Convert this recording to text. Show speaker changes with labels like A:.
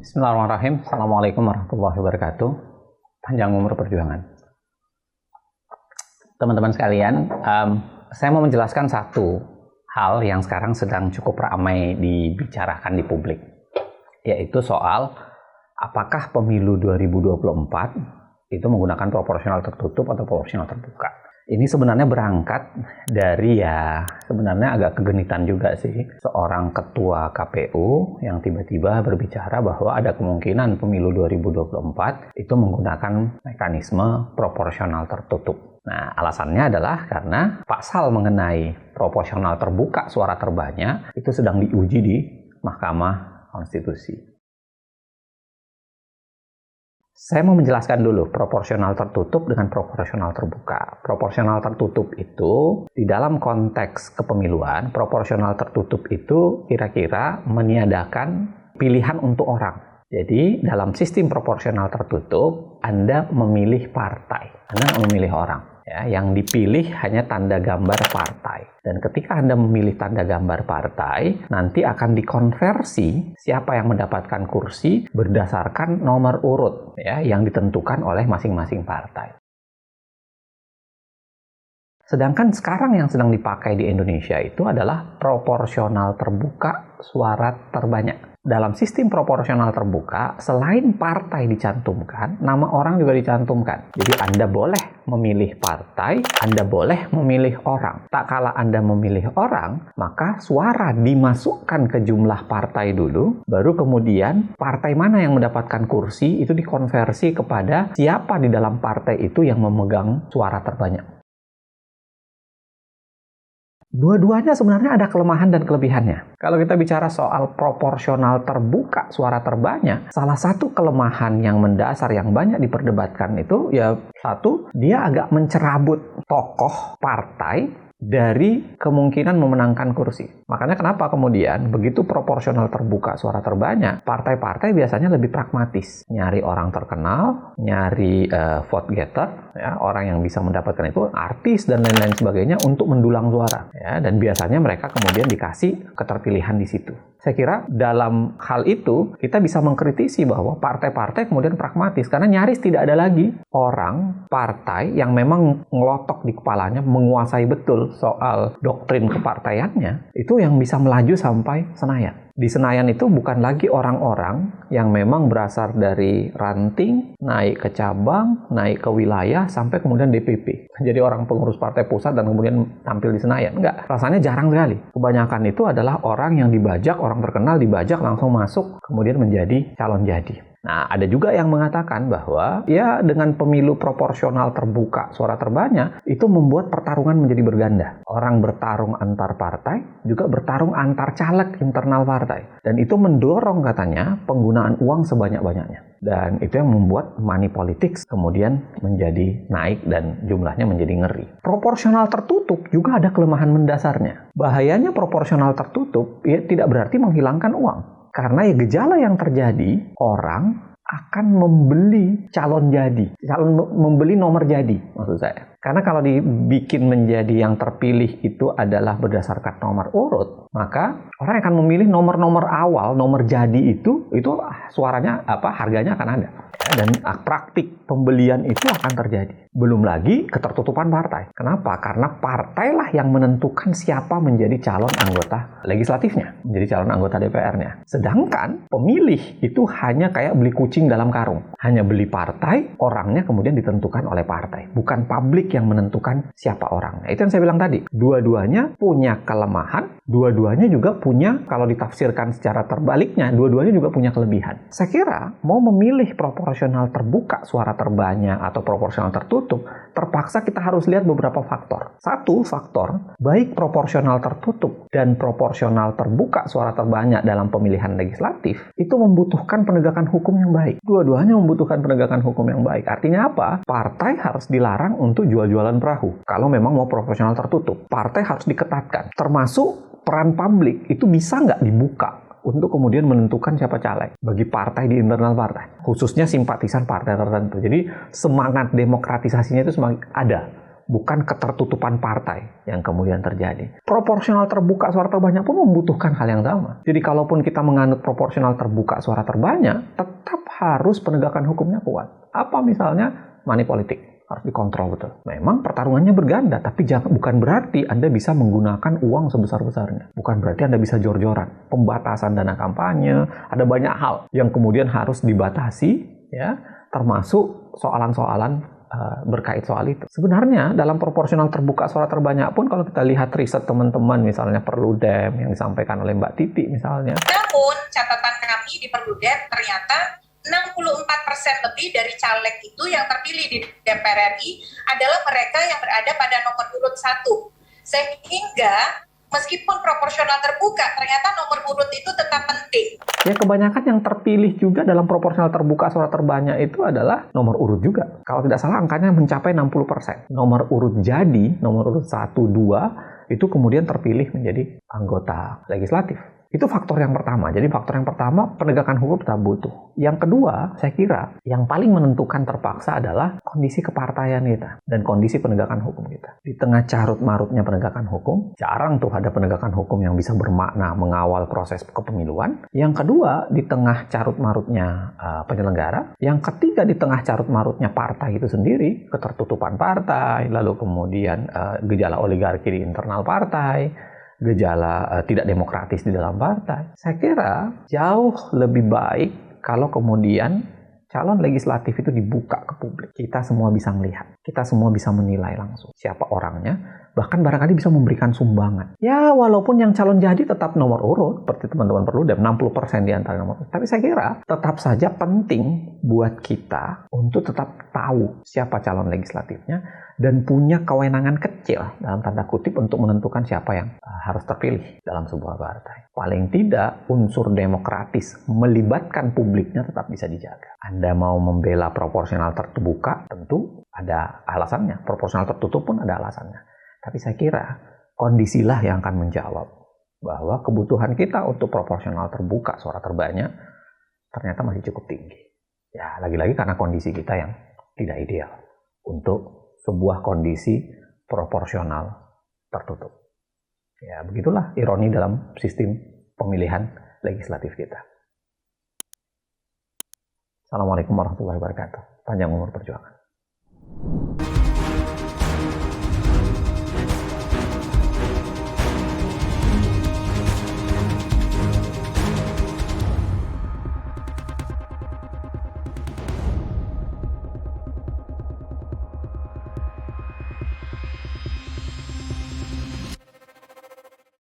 A: Bismillahirrahmanirrahim. Assalamualaikum warahmatullahi wabarakatuh. Panjang umur perjuangan. Teman-teman sekalian, saya mau menjelaskan satu hal yang sekarang sedang cukup ramai dibicarakan di publik, yaitu soal apakah pemilu 2024 itu menggunakan proporsional tertutup atau proporsional terbuka. Ini sebenarnya berangkat dari sebenarnya agak kegenitan juga sih. Seorang ketua KPU yang tiba-tiba berbicara bahwa ada kemungkinan pemilu 2024 itu menggunakan mekanisme proporsional tertutup. Nah, alasannya adalah karena pasal mengenai proporsional terbuka suara terbanyak itu sedang diuji di Mahkamah Konstitusi. Saya mau menjelaskan dulu proporsional tertutup dengan proporsional terbuka. Proporsional tertutup itu di dalam konteks kepemiluan, proporsional tertutup itu kira-kira meniadakan pilihan untuk orang. Jadi dalam sistem proporsional tertutup, Anda memilih partai, Anda nggak memilih orang. Yang dipilih hanya tanda gambar partai. Dan ketika Anda memilih tanda gambar partai, nanti akan dikonversi siapa yang mendapatkan kursi berdasarkan nomor urut yang ditentukan oleh masing-masing partai. Sedangkan sekarang yang sedang dipakai di Indonesia itu adalah proporsional terbuka suara terbanyak. Dalam sistem proporsional terbuka, selain partai dicantumkan, nama orang juga dicantumkan. Jadi Anda boleh memilih partai, Anda boleh memilih orang. Tak kala Anda memilih orang, maka suara dimasukkan ke jumlah partai dulu, baru kemudian partai mana yang mendapatkan kursi itu dikonversi kepada siapa di dalam partai itu yang memegang suara terbanyak. Dua-duanya sebenarnya ada kelemahan dan kelebihannya. Kalau kita bicara soal proporsional terbuka suara terbanyak, salah satu kelemahan yang mendasar yang banyak diperdebatkan itu satu, dia agak mencerabut tokoh partai dari kemungkinan memenangkan kursi. Makanya kenapa kemudian begitu proporsional terbuka suara terbanyak, partai-partai biasanya lebih pragmatis. Nyari orang terkenal, nyari vote getter, orang yang bisa mendapatkan itu, artis dan lain-lain sebagainya untuk mendulang suara. Dan biasanya mereka kemudian dikasih keterpilihan di situ. Saya kira dalam hal itu kita bisa mengkritisi bahwa partai-partai kemudian pragmatis karena nyaris tidak ada lagi orang partai yang memang ngelotok di kepalanya menguasai betul soal doktrin kepartaiannya itu yang bisa melaju sampai Senayan. Di Senayan itu bukan lagi orang-orang yang memang berasal dari ranting, naik ke cabang, naik ke wilayah, sampai kemudian DPP. Jadi orang pengurus partai pusat dan kemudian tampil di Senayan. Enggak, rasanya jarang sekali. Kebanyakan itu adalah orang yang dibajak, orang terkenal dibajak langsung masuk, kemudian menjadi calon jadi. Nah, ada juga yang mengatakan bahwa dengan pemilu proporsional terbuka suara terbanyak itu membuat pertarungan menjadi berganda. Orang bertarung antar partai, juga bertarung antar caleg internal partai. Dan itu mendorong katanya penggunaan uang sebanyak-banyaknya. Dan itu yang membuat money politics kemudian menjadi naik dan jumlahnya menjadi ngeri. Proporsional tertutup juga ada kelemahan mendasarnya. Bahayanya proporsional tertutup tidak berarti menghilangkan uang. Karena gejala yang terjadi, orang akan membeli calon jadi, membeli nomor jadi maksud saya. Karena kalau dibikin menjadi yang terpilih itu adalah berdasarkan nomor urut, maka orang akan memilih nomor-nomor awal, nomor jadi itu suaranya harganya akan ada. Dan praktik pembelian itu akan terjadi. Belum lagi ketertutupan partai. Kenapa? Karena partailah yang menentukan siapa menjadi calon anggota legislatifnya, menjadi calon anggota DPR-nya. Sedangkan pemilih itu hanya kayak beli kucing dalam karung. Hanya beli partai, orangnya kemudian ditentukan oleh partai. Bukan publik yang menentukan siapa orangnya. Itu yang saya bilang tadi. Dua-duanya punya kelemahan, dua-duanya juga punya, kalau ditafsirkan secara terbaliknya, dua-duanya juga punya kelebihan. Saya kira mau memilih proporsional terbuka suara terbanyak atau proporsional tertutup, terpaksa kita harus lihat beberapa faktor. Satu faktor, baik proporsional tertutup dan proporsional terbuka suara terbanyak dalam pemilihan legislatif, itu membutuhkan penegakan hukum yang baik. Dua-duanya membutuhkan penegakan hukum yang baik. Artinya apa? Partai harus dilarang untuk jual-jualan perahu. Kalau memang mau proporsional tertutup, partai harus diketatkan. Termasuk peran publik itu bisa nggak dibuka untuk kemudian menentukan siapa caleg bagi partai di internal partai, khususnya simpatisan partai tertentu. Jadi semangat demokratisasinya itu semakin ada bukan ketertutupan partai yang kemudian terjadi. Proporsional terbuka suara terbanyak pun membutuhkan hal yang sama. Jadi kalaupun kita menganut proporsional terbuka suara terbanyak, tetap harus penegakan hukumnya kuat. Apa misalnya money politik? Harus dikontrol betul. Memang pertarungannya berganda, tapi bukan berarti Anda bisa menggunakan uang sebesar-besarnya. Bukan berarti Anda bisa jor-joran. Pembatasan dana kampanye, ada banyak hal yang kemudian harus dibatasi, ya, termasuk soalan-soalan berkait soal itu. Sebenarnya dalam proporsional terbuka suara terbanyak pun kalau kita lihat riset teman-teman, misalnya Perludem yang disampaikan oleh Mbak Titi misalnya.
B: Namun catatan kami di Perludem ternyata 64% lebih dari caleg itu yang terpilih di DPR RI adalah mereka yang berada pada nomor urut 1. Sehingga meskipun proporsional terbuka, ternyata nomor urut itu tetap penting.
A: Ya, kebanyakan yang terpilih juga dalam proporsional terbuka suara terbanyak itu adalah nomor urut juga. Kalau tidak salah angkanya mencapai 60%. Nomor urut jadi, nomor urut 1, 2, itu kemudian terpilih menjadi anggota legislatif. Itu faktor yang pertama. Jadi faktor yang pertama, penegakan hukum tetap butuh. Yang kedua, saya kira yang paling menentukan terpaksa adalah kondisi kepartaian kita dan kondisi penegakan hukum kita. Di tengah carut-marutnya penegakan hukum, jarang tuh ada penegakan hukum yang bisa bermakna mengawal proses kepemiluan. Yang kedua, di tengah carut-marutnya penyelenggara. Yang ketiga, di tengah carut-marutnya partai itu sendiri, ketertutupan partai, lalu kemudian gejala oligarki di internal partai, gejala tidak demokratis di dalam partai. Saya kira jauh lebih baik kalau kemudian calon legislatif itu dibuka ke publik. Kita semua bisa melihat, kita semua bisa menilai langsung siapa orangnya, bahkan barangkali bisa memberikan sumbangan. Ya, walaupun yang calon jadi tetap nomor urut, seperti teman-teman Perludem, 60% di antara nomor urut. Tapi saya kira tetap saja penting buat kita untuk tetap tahu siapa calon legislatifnya dan punya kewenangan kecil, dalam tanda kutip, untuk menentukan siapa yang harus terpilih dalam sebuah partai. Paling tidak, unsur demokratis melibatkan publiknya tetap bisa dijaga. Anda mau membela proporsional terbuka, tentu ada alasannya. Proporsional tertutup pun ada alasannya. Tapi saya kira kondisilah yang akan menjawab bahwa kebutuhan kita untuk proporsional terbuka suara terbanyak ternyata masih cukup tinggi. Ya, lagi-lagi karena kondisi kita yang tidak ideal untuk sebuah kondisi proporsional tertutup. Ya, begitulah ironi dalam sistem pemilihan legislatif kita. Assalamualaikum warahmatullahi wabarakatuh. Panjang umur perjuangan.